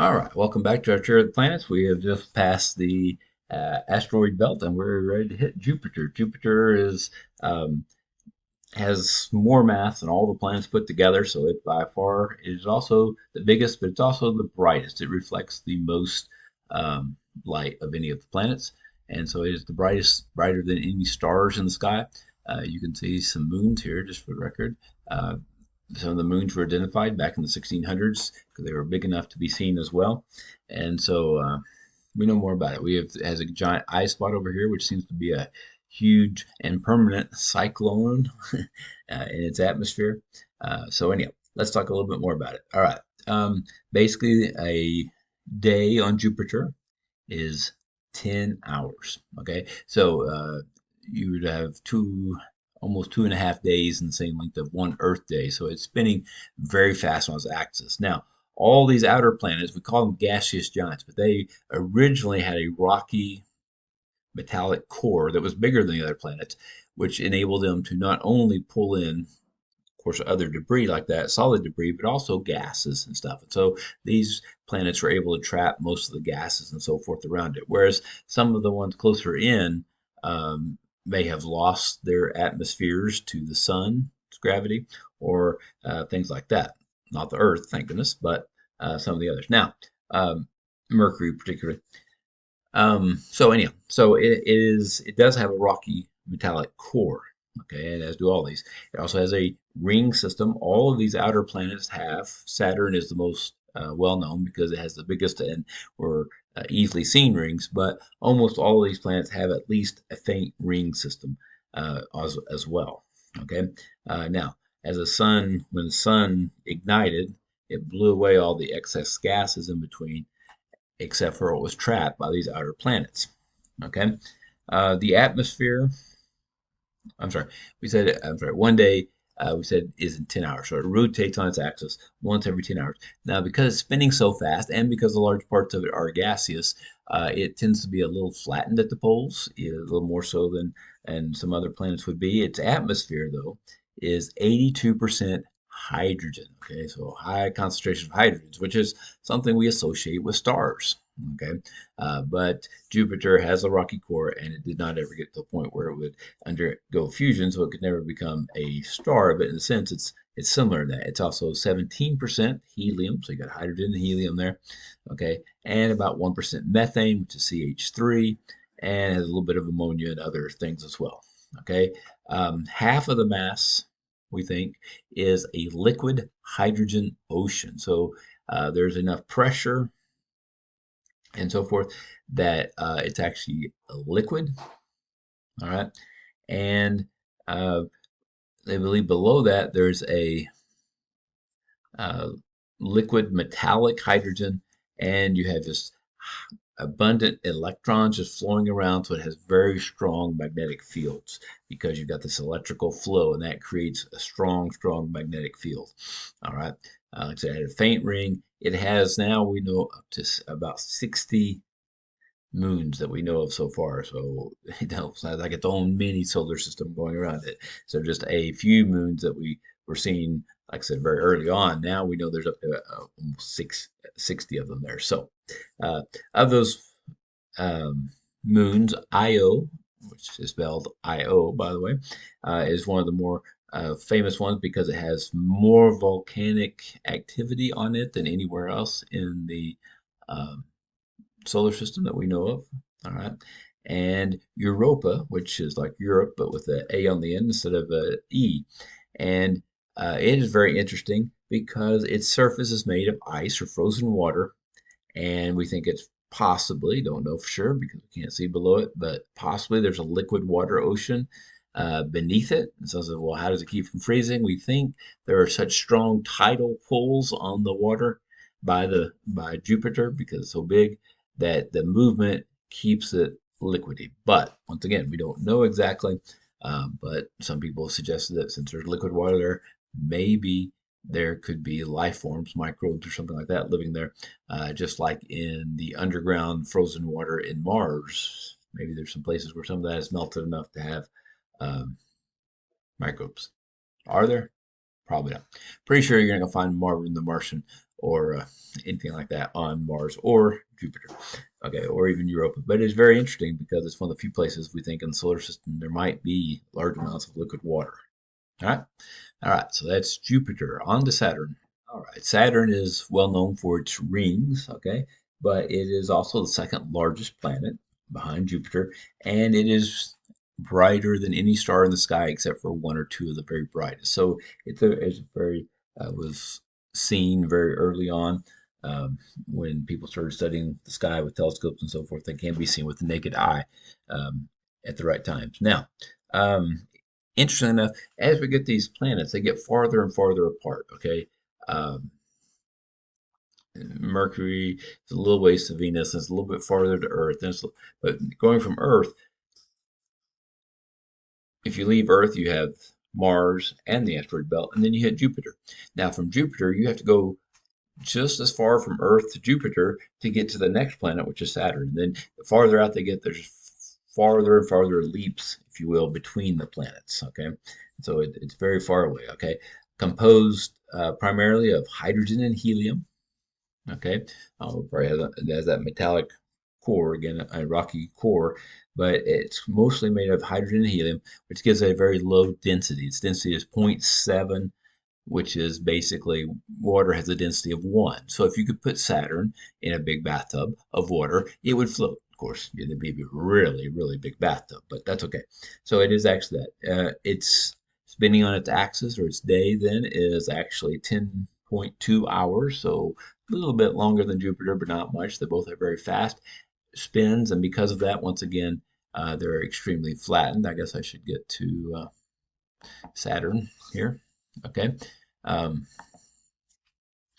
All right, welcome back to our tour of the planets. We have just passed the asteroid belt, and we're ready to hit Jupiter. Jupiter is has more mass than all the planets put together, so it by far is also the biggest, but it's also the brightest. It reflects the most light of any of the planets, and so it is the brightest, brighter than any stars in the sky. You can see some moons here, just for the record. Uh, some of the moons were identified back in the 1600s because they were big enough to be seen as well, and so we know more about it. We have it has a giant eye spot over here, which seems to be a huge and permanent cyclone in its atmosphere. So anyhow, let's talk a little bit more about it. All right. Basically, a day on Jupiter is 10 hours. Okay. So you would have almost 2.5 days in the same length of one Earth day. So it's spinning very fast on its axis. Now, all these outer planets, we call them gaseous giants, but they originally had a rocky metallic core that was bigger than the other planets, which enabled them to not only pull in, of course, other debris like that, solid debris, but also gases and stuff. And so these planets were able to trap most of the gases and so forth around it. Whereas some of the ones closer in may have lost their atmospheres to the sun's gravity or things like that. Not the Earth, thank goodness, but some of the others. Now, Mercury particularly. So anyhow, so it does have a rocky metallic core. Okay, and as do all these. It also has a ring system. All of these outer planets have. Saturn is the most well known because it has the biggest and or easily seen rings. But almost all of these planets have at least a faint ring system as well. Okay, now as when the sun ignited, it blew away all the excess gases in between except for what was trapped by these outer planets. Okay, the atmosphere. I'm sorry. One day we said is in 10 hours, so it rotates on its axis once every 10 hours. Now, because it's spinning so fast, and because the large parts of it are gaseous, it tends to be a little flattened at the poles, a little more so than and some other planets would be. Its atmosphere, though, is 82% hydrogen. Okay, so high concentration of hydrogens, which is something we associate with stars. Okay, but Jupiter has a rocky core, and it did not ever get to the point where it would undergo fusion, so it could never become a star. But in a sense, it's similar to that. It's also 17% helium, so you got hydrogen and helium there. Okay, and about 1% methane, which is CH3, and has a little bit of ammonia and other things as well. Okay, half of the mass we think is a liquid hydrogen ocean. So there's enough pressure and so forth that it's actually a liquid. All right, and uh, they believe below that there's a uh, liquid metallic hydrogen, and you have just abundant electrons just flowing around, so it has very strong magnetic fields because you've got this electrical flow, and that creates a strong magnetic field. All right, like I said, it had a faint ring. It has now we know up to about 60 moons that we know of so far. So it's like its own mini solar system going around it. So just a few moons that we were seeing, like I said, very early on. Now we know there's up to almost 60 of them there. So of those moons, Io, which is spelled Io, by the way, is one of the more famous ones because it has more volcanic activity on it than anywhere else in the um, solar system that we know of. All right. And Europa, which is like Europe, but with an A on the end instead of a E. And it is very interesting because its surface is made of ice or frozen water. And we think it's possibly, don't know for sure because we can't see below it, but possibly there's a liquid water ocean beneath it. And so, well, how does it keep from freezing? We think there are such strong tidal pulls on the water by Jupiter because it's so big that the movement keeps it liquidy. But once again, we don't know exactly. But some people suggested that since there's liquid water there, maybe there could be life forms, microbes or something like that living there, just like in the underground frozen water in Mars. Maybe there's some places where some of that is melted enough to have um, microbes. Are there? Probably not. Pretty sure you're going to find more in the Martian or anything like that on Mars or Jupiter, okay, or even Europa. But it's very interesting because it's one of the few places we think in the solar system there might be large amounts of liquid water. All right, all right. So that's Jupiter. On to Saturn. All right, Saturn is well known for its rings, okay, but it is also the second largest planet behind Jupiter, and it is brighter than any star in the sky except for one or two of the very brightest. So it's a very was seen very early on um, when people started studying the sky with telescopes and so forth. They can be seen with the naked eye um, at the right times. Now, um, interesting enough, as we get these planets, they get farther and farther apart. Okay, um, Mercury is a little ways to Venus, and it's a little bit farther to Earth. But going from Earth, if you leave Earth, you have Mars and the asteroid belt, and then you hit Jupiter. Now, from Jupiter, you have to go just as far from Earth to Jupiter to get to the next planet, which is Saturn. And then the farther out they get, there's farther and farther leaps, if you will, between the planets. Okay, so it's very far away. Okay, composed primarily of hydrogen and helium. Okay, probably has that metallic core again, a rocky core, but it's mostly made of hydrogen and helium, which gives it a very low density. Its density is zero point 0.7, which is basically water has a density of 1. So if you could put Saturn in a big bathtub of water, it would float. Of course, it'd be a really, really big bathtub, but that's okay. So it is actually that. It's spinning on its axis, or its day then, is actually 10.2 hours, so a little bit longer than Jupiter, but not much. They both have very fast spins, and because of that, once again, they're extremely flattened. I guess I should get to Saturn here. Okay. Um,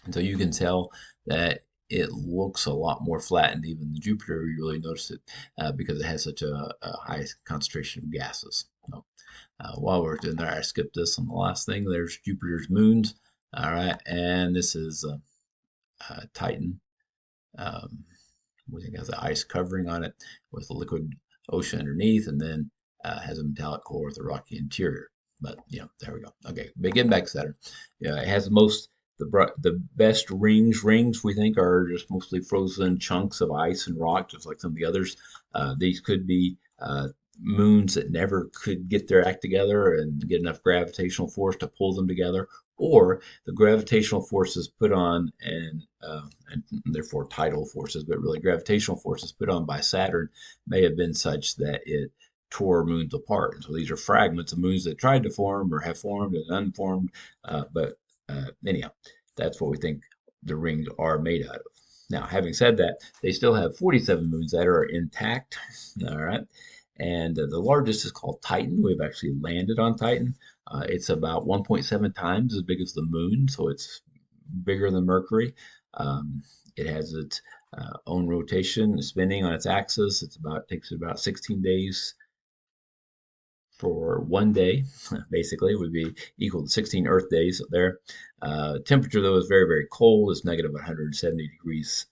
and so you can tell that it looks a lot more flattened even than Jupiter. You really notice it because it has such a high concentration of gases. So, while we're doing there, I skipped this on the last thing. There's Jupiter's moons. All right. And this is Titan. Um, we think has an ice covering on it with a liquid ocean underneath, and then has a metallic core with a rocky interior. But there we go. Okay, begin back to Saturn. Yeah, it has the best rings. Rings we think are just mostly frozen chunks of ice and rock, just like some of the others. These could be moons that never could get their act together and get enough gravitational force to pull them together, or the gravitational forces put on and therefore tidal forces, but really gravitational forces put on by Saturn may have been such that it tore moons apart. And so these are fragments of moons that tried to form or have formed and unformed. But anyhow, that's what we think the rings are made out of. Now, having said that, they still have 47 moons that are intact. All right. And the largest is called Titan. We've actually landed on Titan. It's about 1.7 times as big as the moon, so it's bigger than Mercury. It has its own rotation, spinning on its axis. Takes about 16 days for one day, basically, would be equal to 16 Earth days there. Temperature, though, is very, very cold. It's negative 170 degrees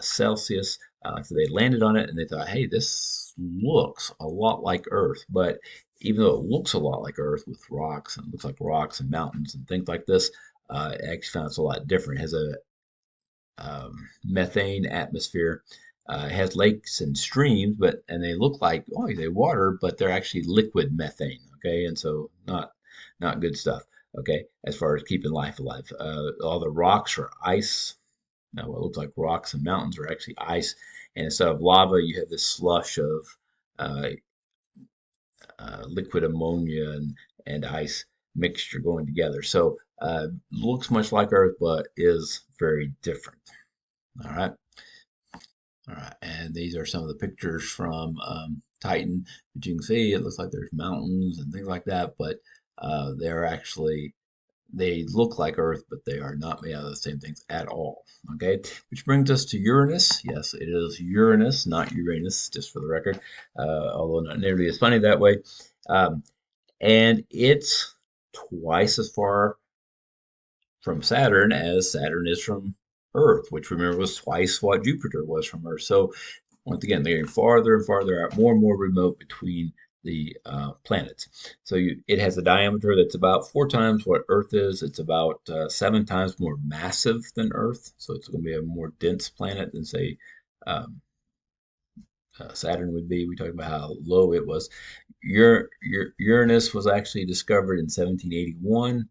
Celsius. So they landed on it and they thought, hey, this looks a lot like Earth. But even though it looks a lot like Earth with rocks and looks like rocks and mountains and things like this, it actually found it's a lot different. It has a methane atmosphere. It has lakes and streams, and they look like they water, but they're actually liquid methane. Okay, and so not good stuff. Okay, as far as keeping life alive, all the rocks are ice. Now, what looks like rocks and mountains are actually ice, and instead of lava, you have this slush of uh, liquid ammonia and ice mixture going together. So looks much like Earth, but is very different. All right. All right, and these are some of the pictures from Titan. But you can see it looks like there's mountains and things like that, but they're actually they look like Earth, but they are not made out of the same things at all. Okay, which brings us to Uranus. Yes, it is Uranus, not Uranus, just for the record, although not nearly as funny that way. Um, and it's twice as far from Saturn as Saturn is from Earth, which remember was twice what Jupiter was from Earth. So once again, they're getting farther and farther out, more and more remote between the planets. So it has a diameter that's about 4 times what Earth is. It's about 7 times more massive than Earth. So it's going to be a more dense planet than, say, um, Saturn would be. We talked about how low it was. Uranus was actually discovered in 1781.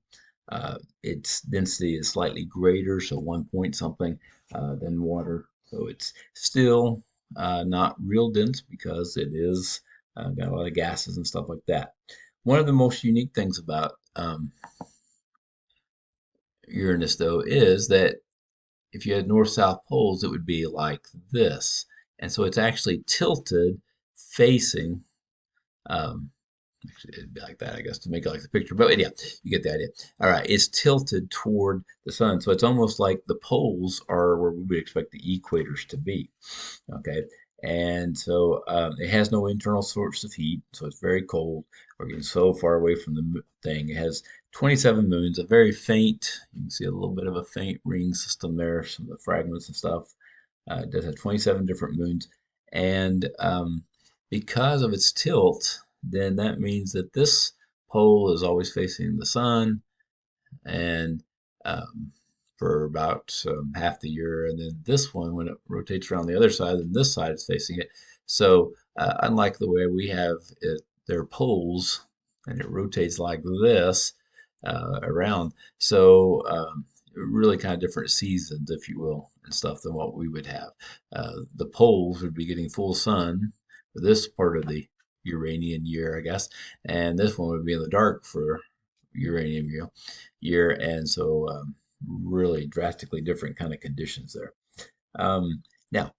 Its density is slightly greater, so 1 point something than water. So it's still not real dense because it is got a lot of gases and stuff like that. One of the most unique things about Uranus, though, is that if you had north-south poles, it would be like this. And so it's actually tilted facing um, actually, it'd be like that, I guess, to make it like the picture. But yeah, you get the idea. All right, it's tilted toward the sun, so it's almost like the poles are where we would expect the equators to be. Okay, and so it has no internal source of heat, so it's very cold. We're getting so far away from the thing. It has 27 moons, a very faint. You can see a little bit of a faint ring system there, some of the fragments and stuff. It does have 27 different moons, and because of its tilt, then that means that this pole is always facing the sun, and um, for about half the year, and then this one, when it rotates around the other side, then this side is facing it. So unlike the way we have it, their poles, and it rotates like this around, so really kind of different seasons, if you will, and stuff than what we would have. The poles would be getting full sun for this part of the Uranian year, I guess, and this one would be in the dark for uranium year, and so really drastically different kind of conditions there. Now,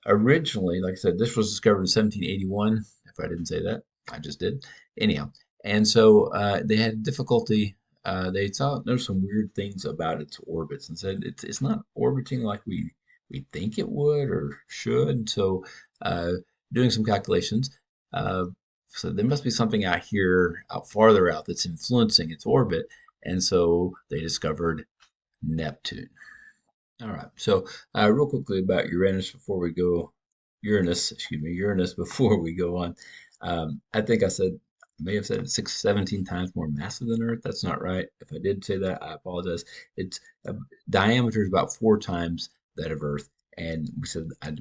originally, like I said, this was discovered in 1781. If I didn't say that, I just did. Anyhow, and so they had difficulty. They saw there's some weird things about its orbits, and said it's not orbiting like we think it would or should. So, uh, doing some calculations, uh, so there must be something out here, out farther out, that's influencing its orbit, and so they discovered Neptune. All right. So, real quickly about Uranus before we go on. I think I said, may have said it's 17 times more massive than Earth. That's not right. If I did say that, I apologize. Its diameter is about 4 times that of Earth. And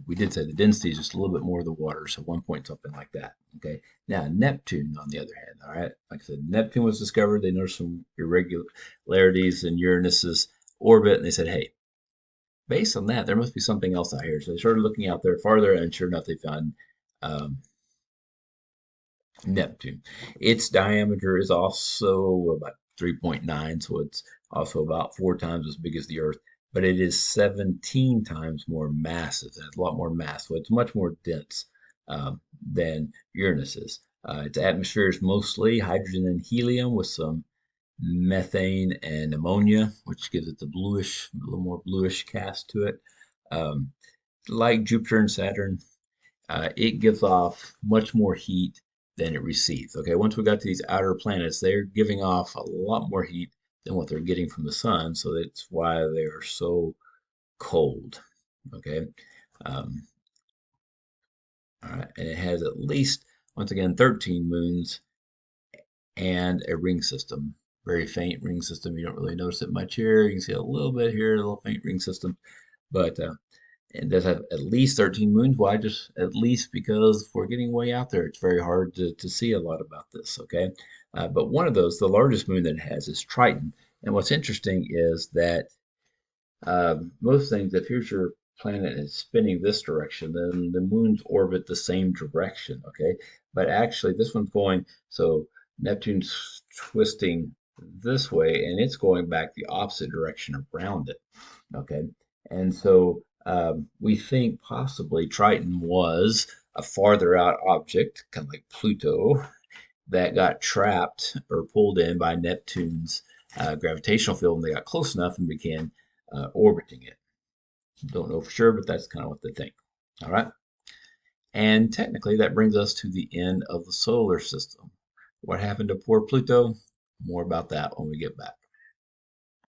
we did say the density is just a little bit more of the water, so 1 point something like that. Okay. Now, Neptune, on the other hand, all right, like I said, Neptune was discovered. They noticed some irregularities in Uranus's orbit, and they said, hey, based on that, there must be something else out here. So they started looking out there farther, and sure enough, they found um, Neptune. Its diameter is also about 3.9, so it's also about 4 times as big as the Earth, but it is 17 times more massive. It has a lot more mass, so it's much more dense than Uranus is. Its atmosphere is mostly hydrogen and helium with some methane and ammonia, which gives it the bluish, a little more bluish cast to it. Um, like Jupiter and Saturn, it gives off much more heat than it receives. Okay, once we got to these outer planets, they're giving off a lot more heat than what they're getting from the sun, so that's why they are so cold. Okay, um, all right, and it has at least, once again, 13 moons and a ring system. Very faint ring system. You don't really notice it much here. You can see a little bit here, a little faint ring system, but it does have at least 13 moons. Why just at least? Because if we're getting way out there, it's very hard to see a lot about this, okay? But one of those, the largest moon that it has is Triton. And what's interesting is that most things, if here's your planet is spinning this direction, then the moons orbit the same direction, okay? But actually, this one's going, so Neptune's twisting this way, and it's going back the opposite direction around it, okay? And so we think possibly Triton was a farther out object, kind of like Pluto, that got trapped or pulled in by Neptune's gravitational field, and they got close enough and began orbiting it. Don't know for sure, but that's kind of what they think. All right. And technically, that brings us to the end of the solar system. What happened to poor Pluto? More about that when we get back.